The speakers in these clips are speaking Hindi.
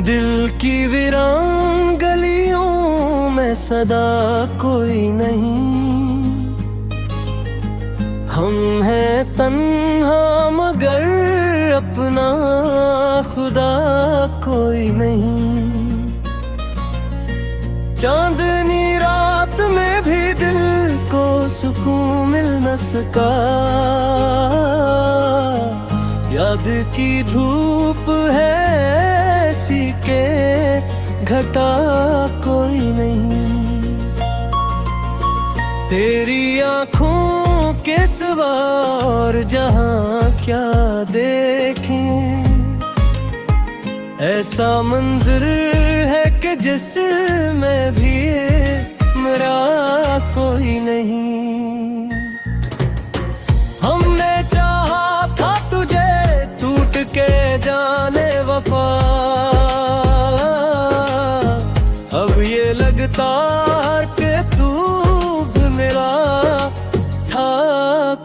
दिल की वीरान गलियों में सदा कोई नहीं। हम हैं तन्हा मगर अपना खुदा कोई नहीं। चांदनी रात में भी दिल को सुकून मिल न सका। याद की धूप है ऐसी के घटा कोई नहीं। तेरी आँखों के सिवा और जहाँ क्या देखें। ऐसा मंजर है कि जिसमें भी मेरा कोई नहीं। हमने चाहा था तुझे टूट के जाने वफा। अब ये लगता कि तू भी मेरा था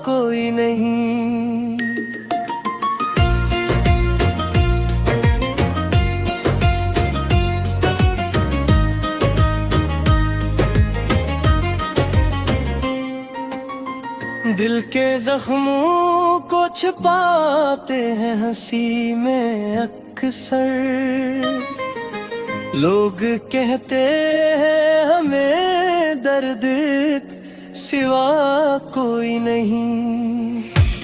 कोई नहीं। दिल के जख्मों को छिपाते हैं हंसी में अक्सर। लोग कहते हैं हमें दर्द सिवा कोई नहीं।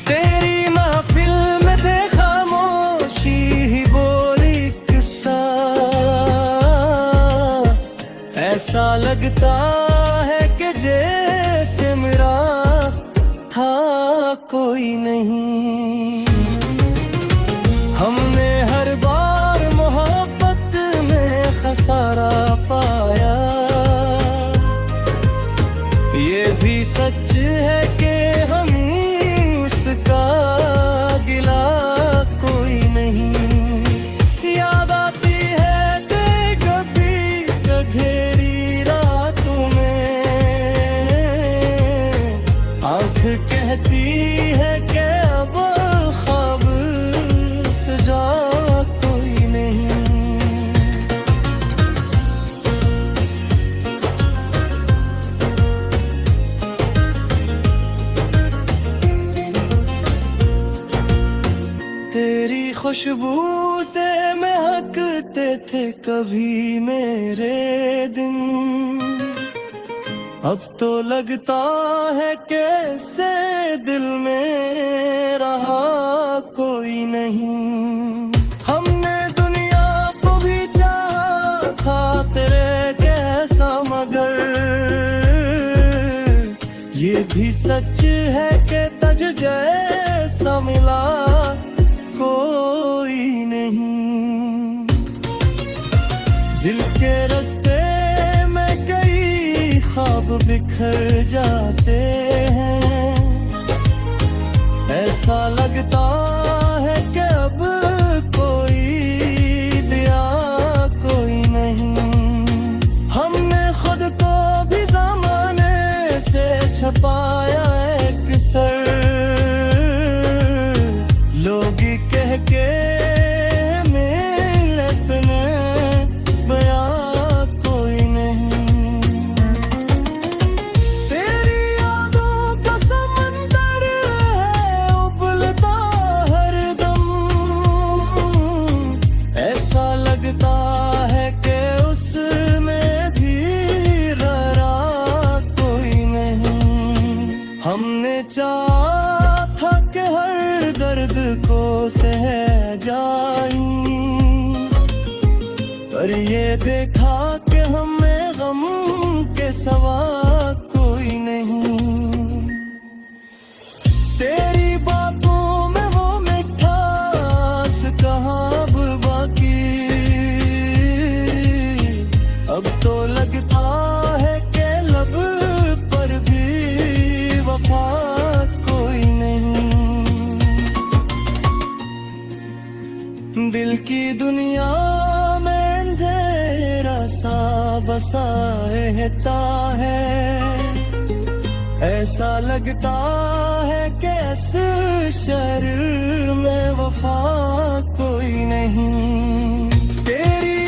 तेरी महफिल में खामोशी ही बोली किस्सा। ऐसा लगता है कि जैसे मेरा था कोई नहीं। हमने हर बार मोहब्बत में खसारा पाया। ये भी सच है कि हमें उसका गिला कोई नहीं। याद आती है तेरी कभी गधेरी रातों में। आँख कहती है कि अब ख्वाब सजा कोई नहीं। तेरी खुशबू से महकते थे कभी मेरे दिन। अब तो लगता है कैसे दिल में रहा कोई नहीं। हमने दुनिया को भी चाहा था तेरे जैसा मगर ये भी सच है कि तुझ जैसा मिला कोई नहीं। दिल के रास्ते ख्वाब बिखर जाते हैं। ऐसा लगता है कि अब कोई दिया कोई नहीं। हमने खुद को भी ज़माने से छपाया एक सर। लोग कह के चाहा था कि हर दर्द को सह जाऊं। पर ये देखा कि हमें गम के सिवा कोई नहीं। तेरी बातों में वो मिठास कहाँ अब बाकी। अब तो लगता है कि लब पर भी वफा दिल की दुनिया में अंधेरा सा बसा रहता है। ऐसा लगता है कि इस शहर में वफा कोई नहीं। तेरी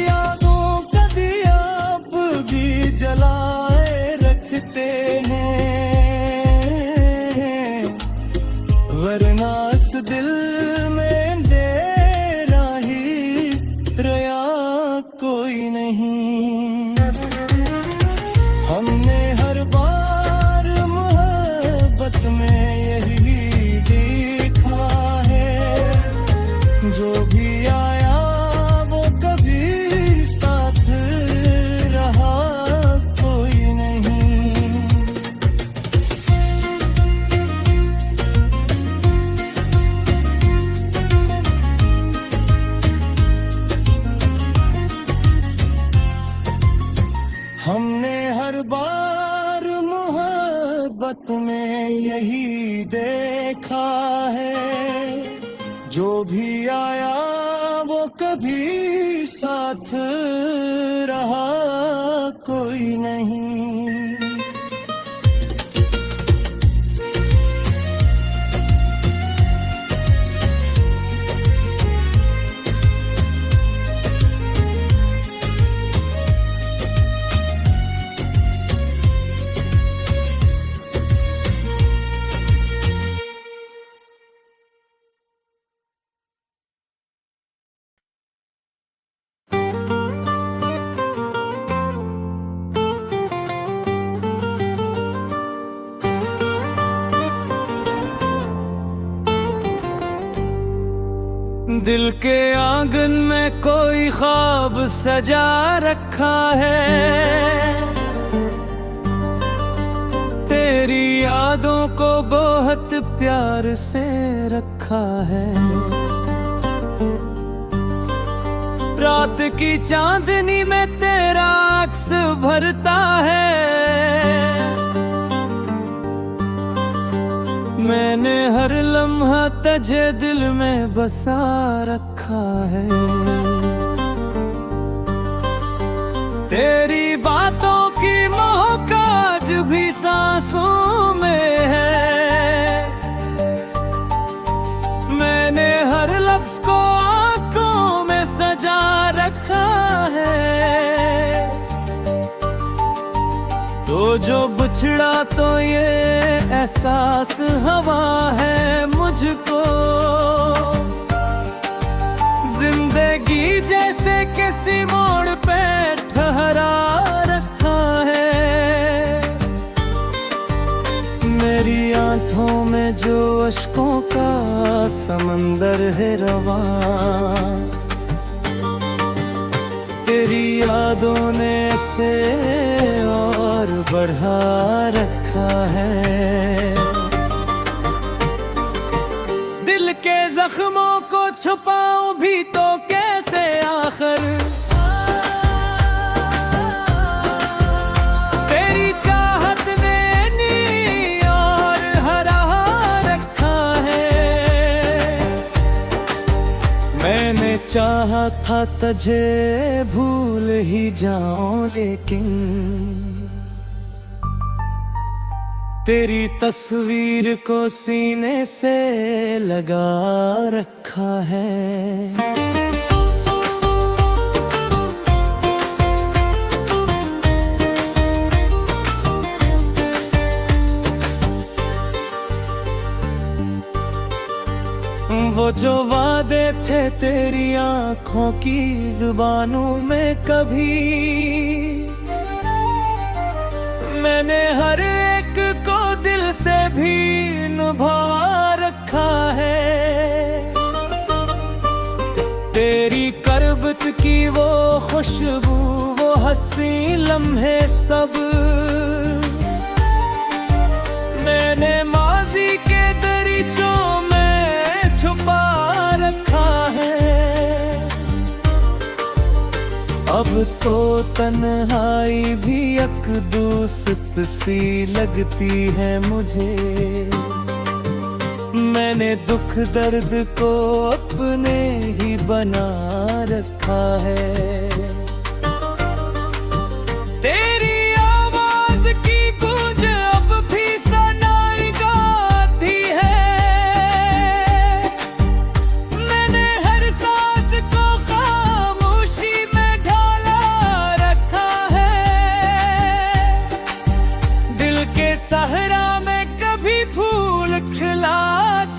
हमने हर बार मोहब्बत में यही देखा है, जो भी आया वो कभी साथ रहा कोई नहीं। दिल के आंगन में कोई ख्वाब सजा रखा है, तेरी यादों को बहुत प्यार से रखा है। रात की चांदनी में तेरा अक्स भरता है, मैंने हर लम्हा तुझे दिल में बसा रखा है। तेरी बातों की महक आज भी सांसों में है, मैंने हर लफ्ज को आंखों में सजा रखा है। तो जो बिछड़ा तो ये एहसास हवा है मुझको, जिंदगी जैसे किसी मोड़ पे ठहरा रखा है। मेरी आंखों में जो अश्कों का समंदर है रवा, तेरी यादों ने से और बढ़ा रखा है। दिल के जख्मों को छुपाऊं भी तो कैसे आखिर, तेरी चाहत ने नी और हरा रखा है। मैंने चाहा था तुझे भूल ही जाऊं, लेकिन तेरी तस्वीर को सीने से लगा रखा है। वो जो वादे थे तेरी आंखों की जुबानों में, कभी मैंने हर एक को दिल से भी निभा रखा है। तेरी करबत की वो खुशबू, वो हंसी लम्हे सब मैंने माजी के दरीचों में छुपा रखा है। अब तो तन्हाई भी एक दोस्त सी लगती है मुझे, मैंने दुख दर्द को अपने ही बना रखा है। तेरी आवाज की गूंज अब भी सनाई गाती है, मैंने हर सांस को खामोशी में ढाला रखा है। दिल के सहरा में कभी फूल खिला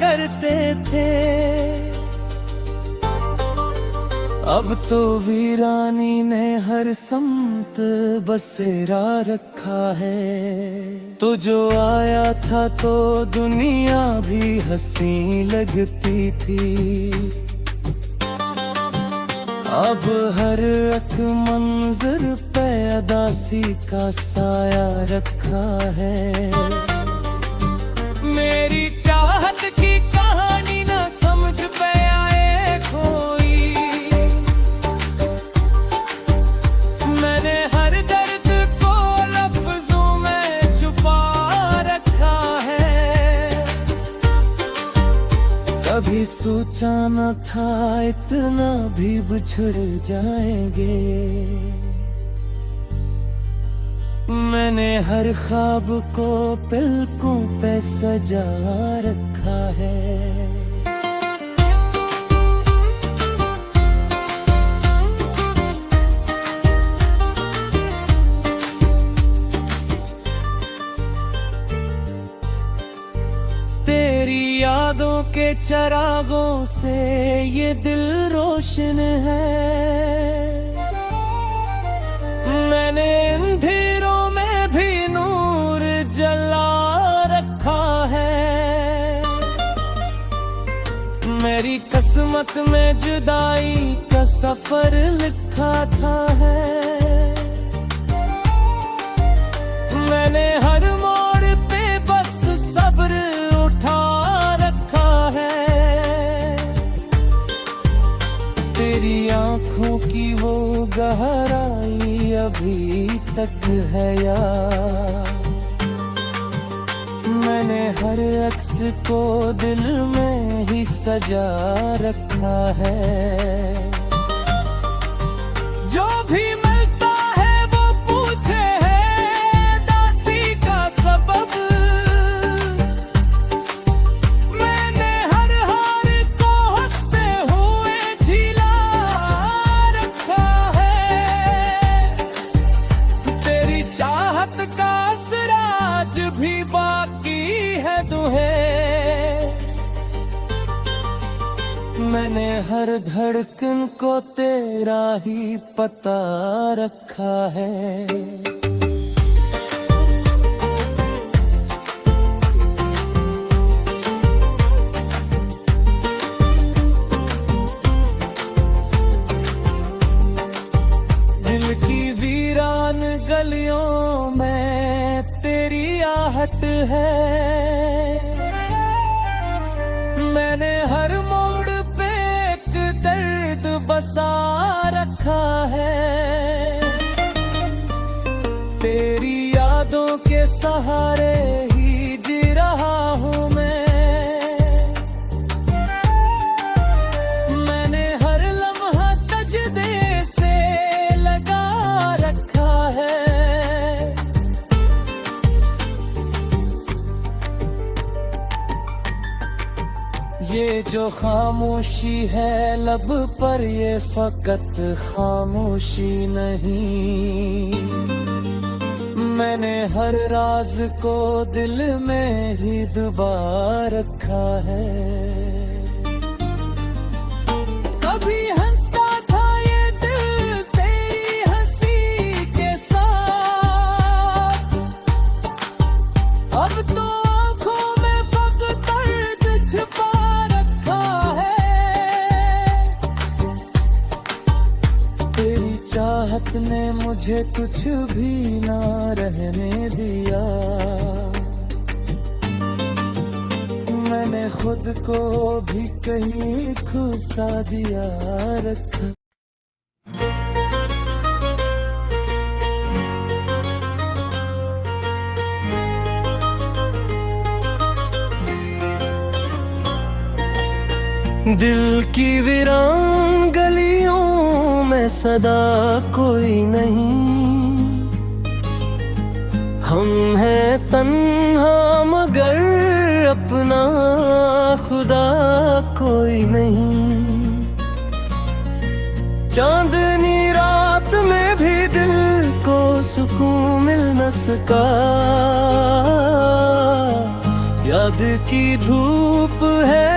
करते थे, अब तो वीरानी ने हर समत बसेरा रखा है। तो जो आया था तो दुनिया भी हंसी लगती थी, अब हर एक मंजर पे अदासी का साया रखा है। मेरी चाहत की कहानी न समझ पे आए कोई, मैंने हर दर्द को सोचा न था इतना भी बिछड़ जाएंगे। मैंने हर ख्वाब को पलकों पे सजा रखा है। तेरी यादों के चरागों से ये दिल रोशन है। मैंने अंधेरों में भी नूर जला रखा है। मेरी किस्मत में जुदाई का सफर लिखा था है। मैंने हर मोड़ पे बस सब्र उठा रखा है। तेरी आंखों की वो गहराई अभी तक है यार। मैंने हर अक्स को दिल में ही सजा रखा है। जो भी मिलता है वो पूछे है दासी का सबब। मैंने हर हार को हंसते हुए झिला रखा है। तेरी चाहत का असर आज भी बाकी है दुहे। मैंने हर धड़कन को तेरा ही पता रखा है। दिल की वीरान गलियों में तेरी आहट है। मैंने हर मोड़ पे एक दर्द बसा रखा है। तेरी यादों के सहारे ही जी रहा हूँ मैं। मैंने हर लम्हा सजदे से लगा रखा है। ये जो खामोशी है लब पर ये फकत खामोशी नहीं। मैंने हर राज को दिल में ही दबा रखा है। कभी हंसता था ये दिल तेरी हंसी के साथ। अब तो आंखों में फकत दर्द छुपा चाहत ने मुझे कुछ भी ना रहने दिया। मैंने खुद को भी कहीं खुसा दिया रखा। दिल की वीरान गलियों में सदा कोई नहीं। हम हैं तन्हा मगर अपना खुदा कोई नहीं। चांदनी रात में भी दिल को सुकून मिल न सका। याद की धूप है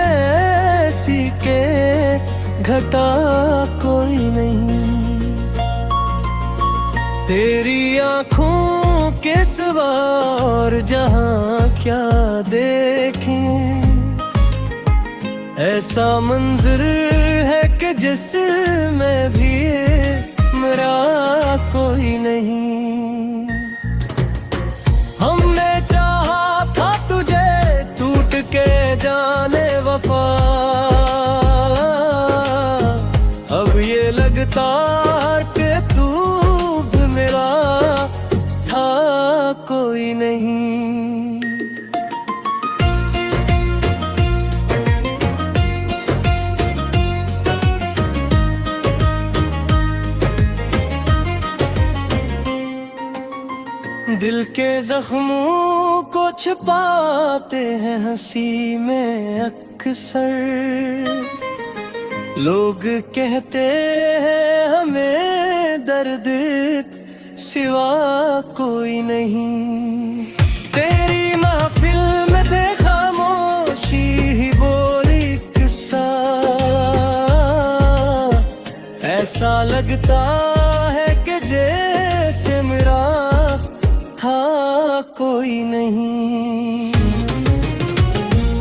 ऐसी के घटा कोई नहीं। तेरी आँखों के सिवा और जहाँ क्या देखें। ऐसा मंजर है कि जिसमें भी मेरा कोई नहीं। हमने चाहा था तुझे टूट के जाने वफा। अब ये लगता कि तू भी मेरा था कोई नहीं। दिल के जख्मों को छिपाते हैं हंसी में अक्सर। लोग कहते हैं हमें दर्द सिवा कोई नहीं। तेरी महफिल में देखा खामोशी ही बोली किस्सा। ऐसा लगता है कि जैसे मेरा था कोई नहीं।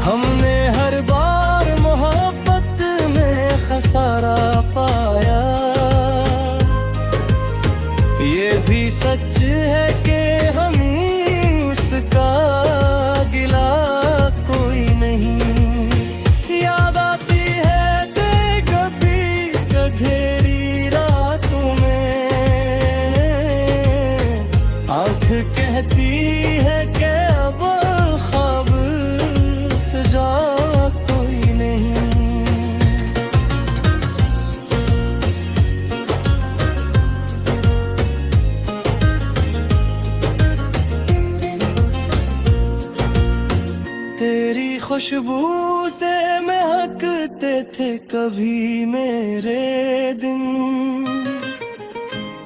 हमने हर बार मोहब्बत में खसारा पाया। ये भी सच है कि हम ही उसका गिला कोई नहीं। याद आती है तेरी कभी गधेरी रातों में। आँख कहती है कि अब ख्वाब सजा कोई नहीं। तेरी खुशबू से महकते थे कभी मेरे दिन।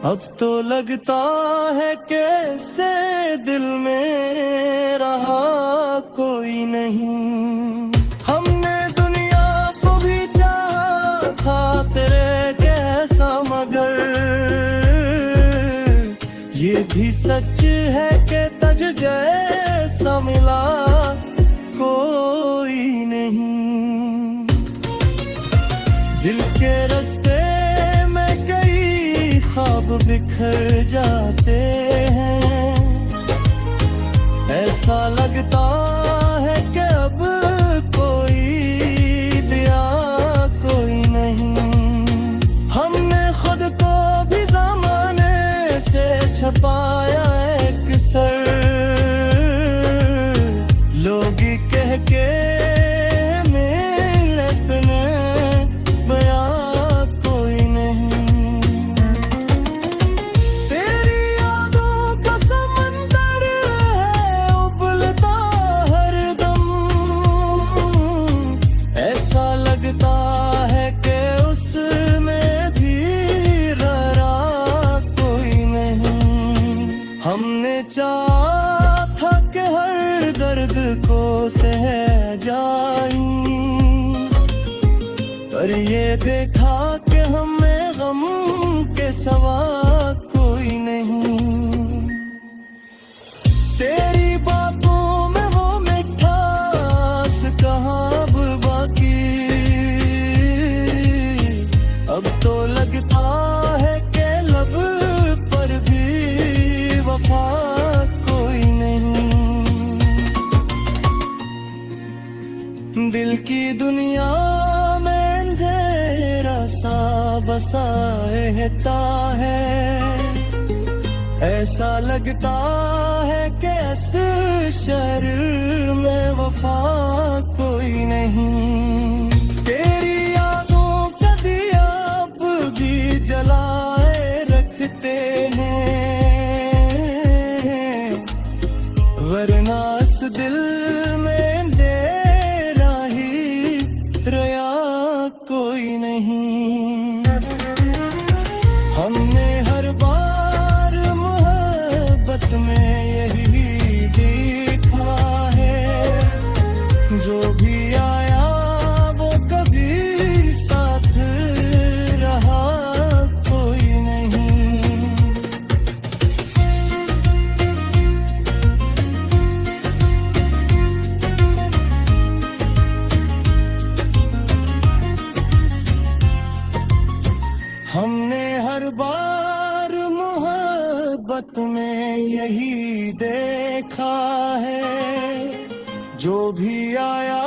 अब तो लगता है कैसे दिल में रहा कोई नहीं। हमने दुनिया को भी चाहा था तेरे जैसा, मगर ये भी सच है कि तुझ जैसा मिला कोई नहीं। दिल के रास्ते में कई ख्वाब बिखर जाते हैं। ऐसा लगता है कि अब कोई दिया कोई नहीं। हमने खुद को भी ज़माने से छपाया एक सर। लोग कह के मिलत में बयां कोई नहीं। तेरी यादों का समंदर है उबलता हर दम। ऐसा लगता है कि उसमें भी रहा कोई नहीं। हमने चाहा था कि हर दर्द को सह जाऊं, पर ये देखा कि हमें गम के सिवा कोई नहीं। तेरी बातों में वो मिठास कहाँ अब बाकी। अब तो लगता है कि लब पर भी वफा कोई नहीं। दिल की दुनिया में अंधेरा सा बसा रहता है। ऐसा लगता है कि इस शहर में वफा कोई नहीं। तेरी यादों का दिया अब भी जलाए रखते हैं, वरना इस दिल में कोई नहीं। हमने हर बार मोहब्बत में यही देखा है। जो भी आया वो कभी साथ रहा कोई नहीं। हमने हर बार मोहब्बत में यही देखा है। जो भी आया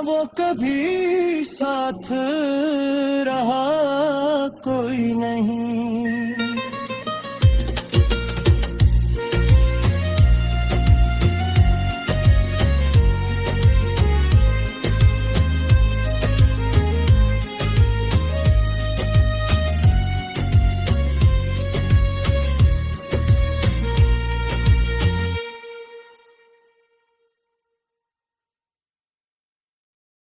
वो कभी साथ रहा कोई नहीं।